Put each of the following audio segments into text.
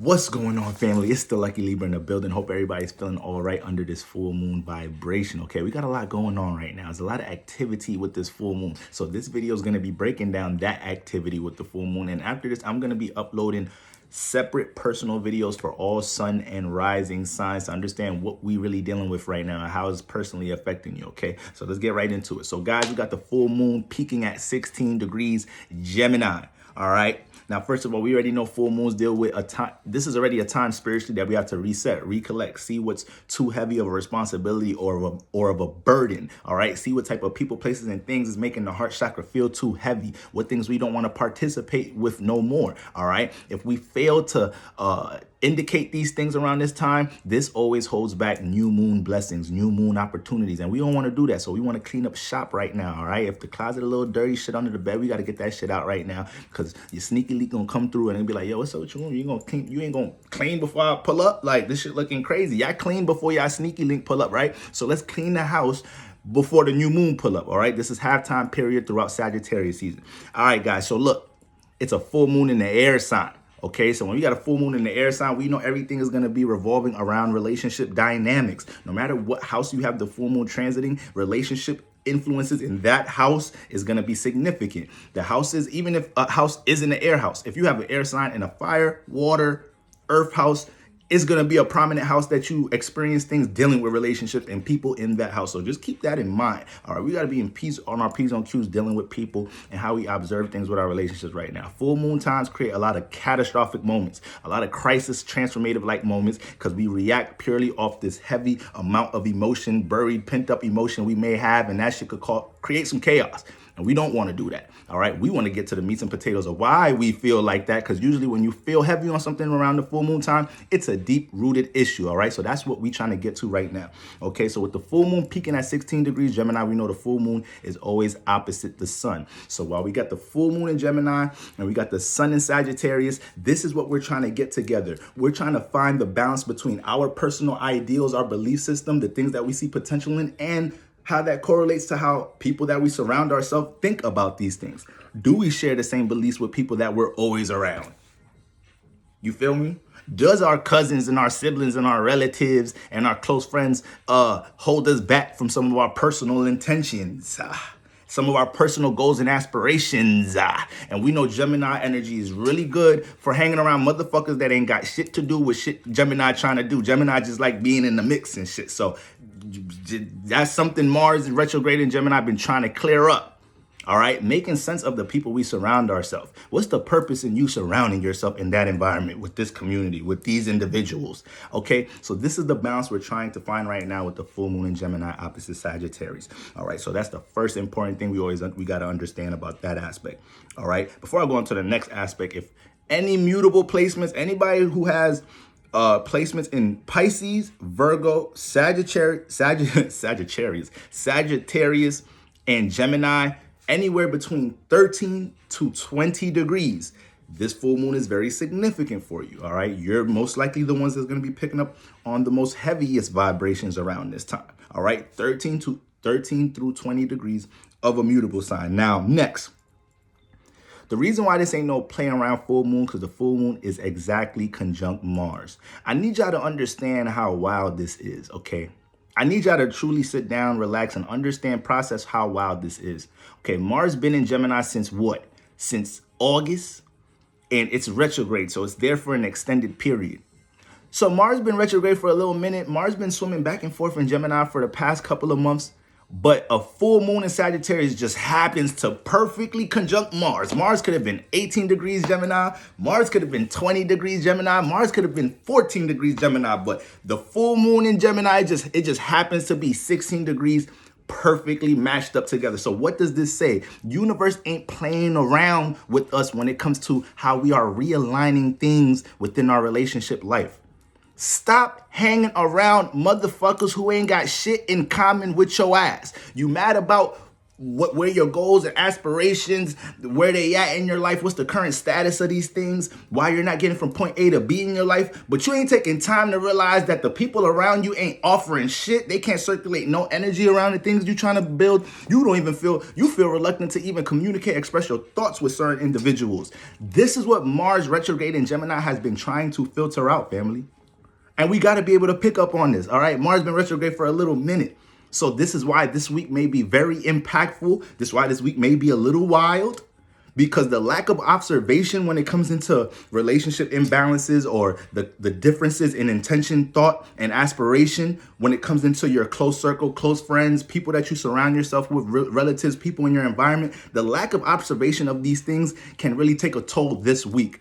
What's going on, family? It's still Lucky Libra in the building. Hope everybody's feeling all right under this full moon vibration. Okay, we got a lot going on right now. There's a lot of activity with this full moon. So this video is going to be breaking down that activity with the full moon. And after this, I'm going to be uploading separate personal videos for all sun and rising signs to understand what we really dealing with right now and how it's personally affecting you. Okay, so let's get right into it. So guys, we got the full moon peaking at 16 degrees Gemini. All right. Now, first of all, we already know full moons deal with a time. This is already a time spiritually that we have to reset, recollect, see what's too heavy of a responsibility or of a burden. All right. See what type of people, places, and things is making the heart chakra feel too heavy. What things we don't want to participate with no more. All right. If we fail to indicate these things around this time, this always holds back new moon blessings, new moon opportunities, and we don't want to do that. So we want to clean up shop right now. All right. If the closet a little dirty, shit under the bed, we got to get that shit out right now, because your sneaky leak gonna come through and it'll be like, yo, what's up with you? You gonna clean? You ain't gonna clean before I pull up? Like, this shit looking crazy. Y'all clean before y'all sneaky link pull up, right? So let's clean the house before the new moon pull up. All right. This is halftime period throughout Sagittarius season. All right, guys. So look, it's a full moon in the air sign. Okay, so when we got a full moon in the air sign, we know everything is going to be revolving around relationship dynamics. No matter what house you have the full moon transiting, relationship influences in that house is going to be significant. The houses, even if a house is in the air house, if you have an air sign in a fire, water, earth house, it's going to be a prominent house that you experience things dealing with relationships and people in that house. So just keep that in mind. All right, we got to be in peace on our P's on Q's dealing with people and how we observe things with our relationships right now. Full moon times create a lot of catastrophic moments, a lot of crisis transformative like moments, because we react purely off this heavy amount of emotion, buried, pent up emotion we may have, and that shit could create some chaos. And we don't want to do that. All right. We want to get to the meats and potatoes of why we feel like that. Because usually when you feel heavy on something around the full moon time, it's a deep rooted issue. All right. So that's what we're trying to get to right now. OK, so with the full moon peaking at 16 degrees Gemini, we know the full moon is always opposite the sun. So while we got the full moon in Gemini and we got the sun in Sagittarius, this is what we're trying to get together. We're trying to find the balance between our personal ideals, our belief system, the things that we see potential in, and how that correlates to how people that we surround ourselves think about these things. Do we share the same beliefs with people that we're always around? You feel me? Does our cousins and our siblings and our relatives and our close friends hold us back from some of our personal intentions? Some of our personal goals and aspirations. And we know Gemini energy is really good for hanging around motherfuckers that ain't got shit to do with shit Gemini trying to do. Gemini just like being in the mix and shit. So that's something Mars in retrograde in Gemini been trying to clear up. All right, making sense of the people we surround ourselves. What's the purpose in you surrounding yourself in that environment with this community, with these individuals? Okay, so this is the balance we're trying to find right now with the full moon in Gemini opposite Sagittarius. All right, so that's the first important thing we got to understand about that aspect. All right, before I go on to the next aspect, if any mutable placements, anybody who has placements in Pisces, Virgo, Sagittarius, and Gemini, anywhere between 13 to 20 degrees, this full moon is very significant for you. All right. You're most likely the ones that's going to be picking up on the most heaviest vibrations around this time. All right. 13 through 20 degrees of a mutable sign. Now, next. The reason why this ain't no playing around full moon, because the full moon is exactly conjunct Mars. I need y'all to understand how wild this is, okay? I need y'all to truly sit down, relax, and understand, process how wild this is. Okay, Mars been in Gemini since what? Since August, and it's retrograde, so it's there for an extended period. So Mars been retrograde for a little minute. Mars been swimming back and forth in Gemini for the past couple of months. But a full moon in Sagittarius just happens to perfectly conjunct Mars. Mars could have been 18 degrees Gemini. Mars could have been 20 degrees Gemini. Mars could have been 14 degrees Gemini. But the full moon in Gemini, it just happens to be 16 degrees perfectly matched up together. So what does this say? Universe ain't playing around with us when it comes to how we are realigning things within our relationship life. Stop hanging around motherfuckers who ain't got shit in common with your ass. You mad about where your goals and aspirations, where they at in your life, what's the current status of these things, why you're not getting from point A to B in your life, but you ain't taking time to realize that the people around you ain't offering shit. They can't circulate no energy around the things you're trying to build. You feel reluctant to even communicate, express your thoughts with certain individuals. This is what Mars retrograde in Gemini has been trying to filter out, family. And we got to be able to pick up on this, all right? Mars been retrograde for a little minute. So this is why this week may be very impactful. This is why this week may be a little wild, because the lack of observation when it comes into relationship imbalances or the differences in intention, thought, and aspiration when it comes into your close circle, close friends, people that you surround yourself with, relatives, people in your environment, the lack of observation of these things can really take a toll this week.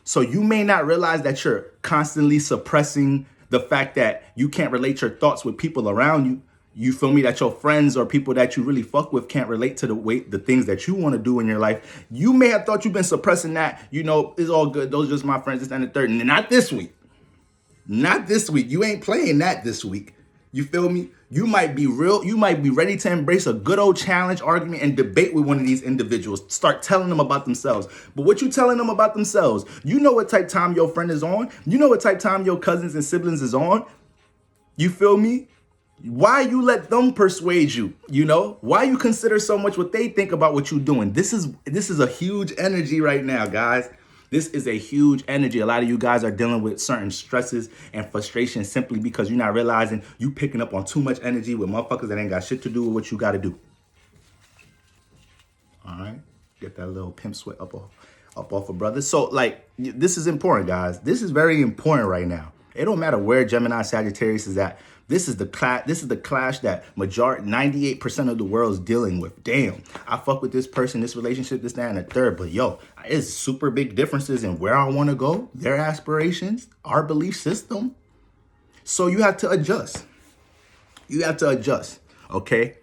So you may not realize that you're constantly suppressing the fact that you can't relate your thoughts with people around you. You feel me? That your friends or people that you really fuck with can't relate to the things that you want to do in your life. You may have thought you've been suppressing that. You know, it's all good. Those are just my friends. This and the third. And not this week. Not this week. You ain't playing that this week. You feel me? You might be ready to embrace a good old challenge, argument, and debate with one of these individuals. Start telling them about themselves. But what you telling them about themselves? You know what type time your friend is on. You know what type time your cousins and siblings is on. You feel me? Why you let them persuade you, you know? Why you consider so much what they think about what you're doing? This is a huge energy right now, guys. This is a huge energy. A lot of you guys are dealing with certain stresses and frustrations simply because you're not realizing you picking up on too much energy with motherfuckers that ain't got shit to do with what you got to do. All right? Get that little pimp sweat up off of brothers. So, like, this is important, guys. This is very important right now. It don't matter where Gemini Sagittarius is at. This is the clash that 98% of the world is dealing with. Damn, I fuck with this person, this relationship, this, that, and the third. But yo, it's super big differences in where I want to go, their aspirations, our belief system. So you have to adjust. You have to adjust, okay?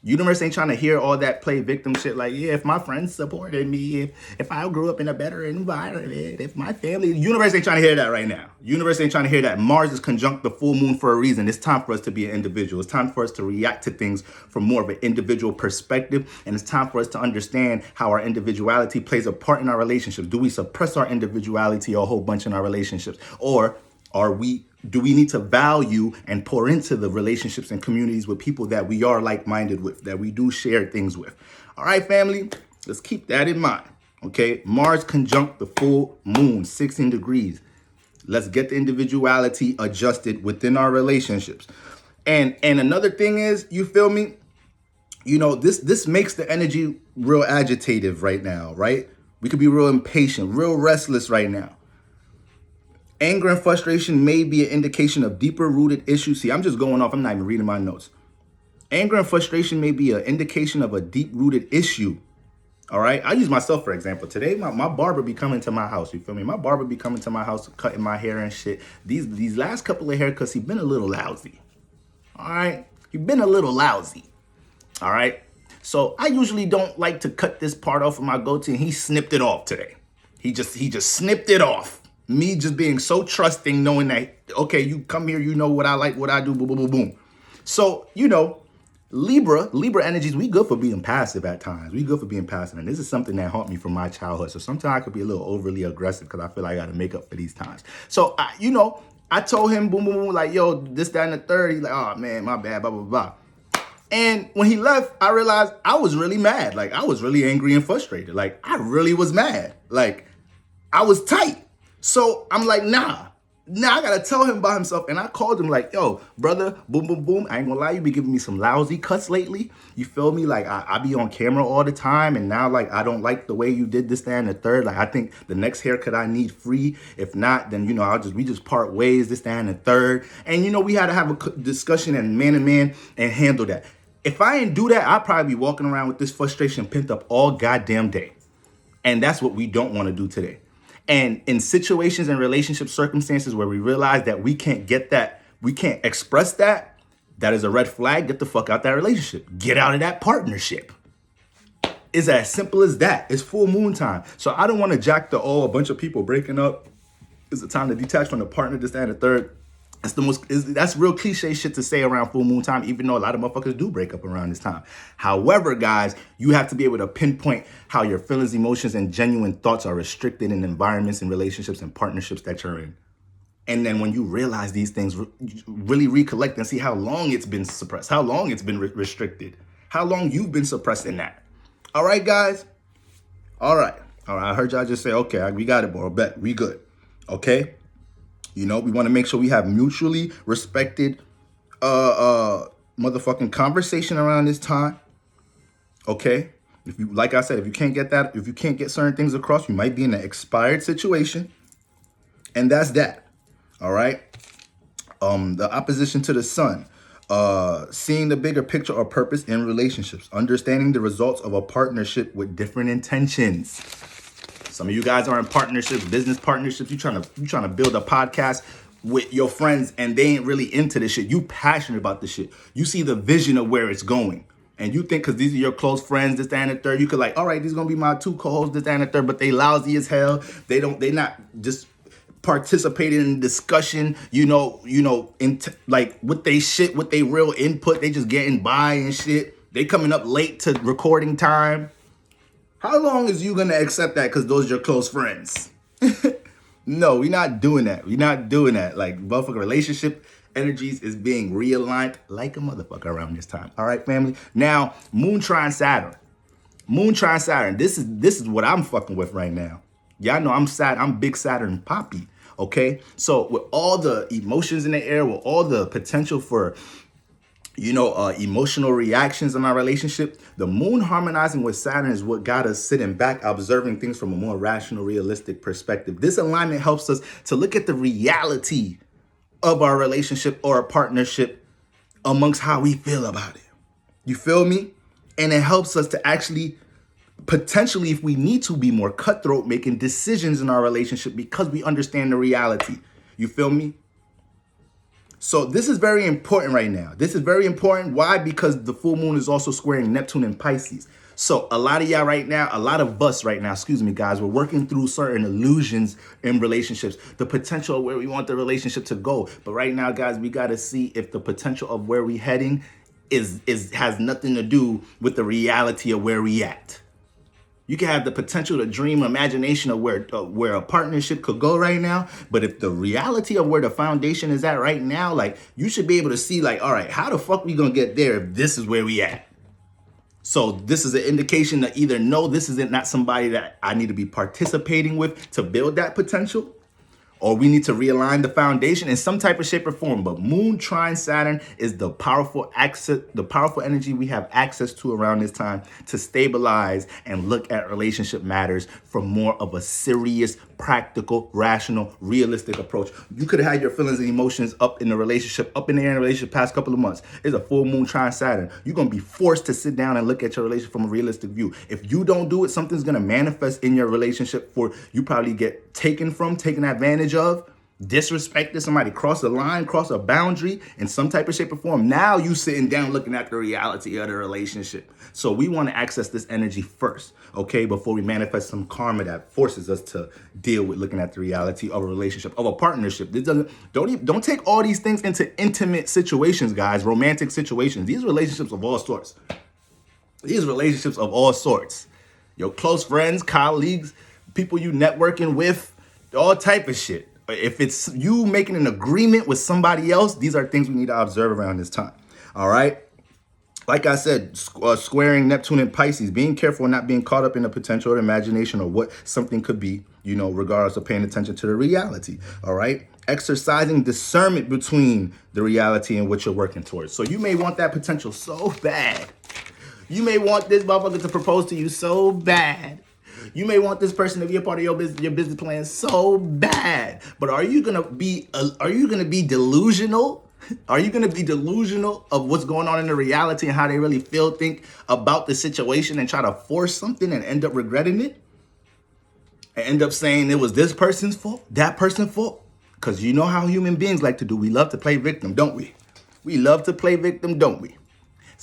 Universe ain't trying to hear all that play victim shit like, yeah, if my friends supported me, if I grew up in a better environment, if my family... Universe ain't trying to hear that right now. Universe ain't trying to hear that. Mars is conjunct the full moon for a reason. It's time for us to be an individual. It's time for us to react to things from more of an individual perspective. And it's time for us to understand how our individuality plays a part in our relationships. Do we suppress our individuality a whole bunch in our relationships? Or do we need to value and pour into the relationships and communities with people that we are like-minded with, that we do share things with? All right, family, let's keep that in mind, okay? Mars conjunct the full moon, 16 degrees. Let's get the individuality adjusted within our relationships. And another thing is, you feel me? You know, this makes the energy real agitative right now, right? We could be real impatient, real restless right now. Anger and frustration may be an indication of deeper rooted issues. See, I'm just going off. I'm not even reading my notes. Anger and frustration may be an indication of a deep rooted issue. All right. I use myself, for example. Today, my barber be coming to my house. You feel me? My barber be coming to my house, cutting my hair and shit. These last couple of haircuts, he been a little lousy. All right. He been a little lousy. All right. So I usually don't like to cut this part off of my goatee, and he snipped it off today. He just snipped it off. Me just being so trusting, knowing that, okay, you come here, you know what I like, what I do, boom, boom, boom, boom. So, you know, Libra energies, we good for being passive at times. We good for being passive. And this is something that haunt me from my childhood. So sometimes I could be a little overly aggressive because I feel like I got to make up for these times. So, I told him, boom, boom, boom, like, yo, this, that, and the third. He's like, oh, man, my bad, blah, blah, blah. And when he left, I realized I was really mad. Like, I was really angry and frustrated. Like, I really was mad. Like, I was tight. So I'm like, nah, I gotta tell him about himself. And I called him like, yo, brother, boom, boom, boom. I ain't gonna lie, you be giving me some lousy cuts lately. You feel me? Like I be on camera all the time. And now like, I don't like the way you did this, that, and the third. Like I think the next haircut I need free. If not, then, we just part ways, this, that, and the third. And, we had to have a discussion and man and handle that. If I didn't do that, I'd probably be walking around with this frustration pent up all goddamn day. And that's what we don't want to do today. And in situations and relationship circumstances where we realize that we can't get that, we can't express that, that is a red flag. Get the fuck out that relationship. Get out of that partnership. It's as simple as that. It's full moon time. So I don't want to jack a bunch of people breaking up. It's a time to detach from the partner, this, that, and the third. That's real cliche shit to say around full moon time, even though a lot of motherfuckers do break up around this time. However, guys, you have to be able to pinpoint how your feelings, emotions, and genuine thoughts are restricted in environments and relationships and partnerships that you're in. And then when you realize these things, really recollect and see how long it's been suppressed, how long it's been restricted, how long you've been suppressing that. All right, guys? All right. I heard y'all just say, okay, we got it, bro. Bet we good. Okay? You know, we want to make sure we have mutually respected motherfucking conversation around this time. Okay? If you, like I said, if you can't get certain things across, you might be in an expired situation. And that's that. All right? The opposition to the sun. Seeing the bigger picture or purpose in relationships. Understanding the results of a partnership with different intentions. Some of you guys are in partnerships, business partnerships. You trying to build a podcast with your friends and they ain't really into this shit. You passionate about this shit. You see the vision of where it's going. And you think because these are your close friends, this, that, and the third, you could like, all right, these gonna be my two co-hosts, this, that, and the third, but they lousy as hell. They not just participating in discussion, like with they shit, with they real input. They just getting by and shit. They coming up late to recording time. How long is you gonna accept that because those are your close friends? No, we're not doing that. We're not doing that. Like, motherfucking relationship energies is being realigned like a motherfucker around this time. All right, family? Now, Moon trine Saturn. Moon trine Saturn. This is what I'm fucking with right now. Y'all know I'm big Saturn poppy. Okay? So with all the emotions in the air, with all the potential for emotional reactions in our relationship, the moon harmonizing with Saturn is what got us sitting back, observing things from a more rational, realistic perspective. This alignment helps us to look at the reality of our relationship or a partnership amongst how we feel about it. You feel me? And it helps us to actually potentially, if we need to, be more cutthroat making decisions in our relationship because we understand the reality. You feel me? So this is very important right now. This is very important. Why? Because the full moon is also squaring Neptune and Pisces. So a lot of y'all right now, a lot of us right now, excuse me, guys, we're working through certain illusions in relationships, the potential of where we want the relationship to go. But right now, guys, we got to see if the potential of where we heading has nothing to do with the reality of where we at. You can have the potential to dream, imagination of where a partnership could go right now. But if the reality of where the foundation is at right now, like, you should be able to see, like, all right, how the fuck we gonna get there if this is where we at? So this is an indication that either no, this isn't not somebody that I need to be participating with to build that potential, or we need to realign the foundation in some type of shape or form. But Moon trine Saturn is the powerful energy we have access to around this time to stabilize and look at relationship matters from more of a serious, practical, rational, realistic approach. You could have had your feelings and emotions up in the air in a relationship past couple of months. It's a full Moon trine Saturn. You're going to be forced to sit down and look at your relationship from a realistic view. If you don't do it, something's going to manifest in your relationship for you probably get taken advantage of, disrespected, somebody cross a line, cross a boundary in some type of shape or form. Now you sitting down looking at the reality of the relationship. So we want to access this energy first, okay, before we manifest some karma that forces us to deal with looking at the reality of a relationship, of a partnership. Don't take all these things into intimate situations, guys, romantic situations. These relationships of all sorts. Your close friends, colleagues, people you networking with, all type of shit. If it's you making an agreement with somebody else, these are things we need to observe around this time. All right. Like I said, squaring Neptune and Pisces, being careful and not being caught up in the potential or imagination or what something could be, regardless of paying attention to the reality. All right. Exercising discernment between the reality and what you're working towards. So you may want that potential so bad. You may want this motherfucker to propose to you so bad. You may want this person to be a part of your business plan so bad. But are you gonna be delusional? Are you gonna be delusional of what's going on in the reality and how they really think about the situation and try to force something and end up regretting it? And end up saying it was this person's fault, that person's fault? Because you know how human beings like to do. We love to play victim, don't we? We love to play victim, don't we?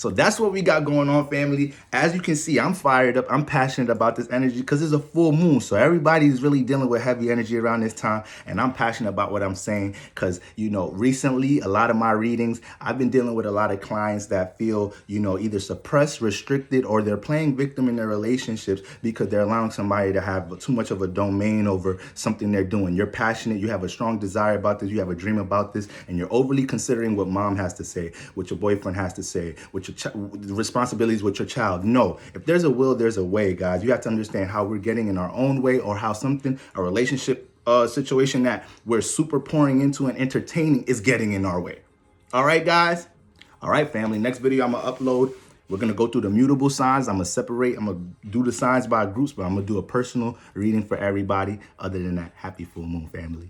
So that's what we got going on, family. As you can see, I'm fired up. I'm passionate about this energy because it's a full moon. So everybody's really dealing with heavy energy around this time. And I'm passionate about what I'm saying because, recently, a lot of my readings, I've been dealing with a lot of clients that feel, either suppressed, restricted, or they're playing victim in their relationships because they're allowing somebody to have too much of a domain over something they're doing. You're passionate. You have a strong desire about this. You have a dream about this. And you're overly considering what mom has to say, what your boyfriend has to say, what your responsibilities with your child. No, if there's a will, there's a way, guys. You have to understand how we're getting in our own way, or how a relationship situation that we're super pouring into and entertaining is getting in our way. All right, guys. All right, family. Next video I'm gonna upload. We're gonna go through the mutable signs. I'm gonna do the signs by groups, but I'm gonna do a personal reading for everybody. Other than that, happy full moon, family.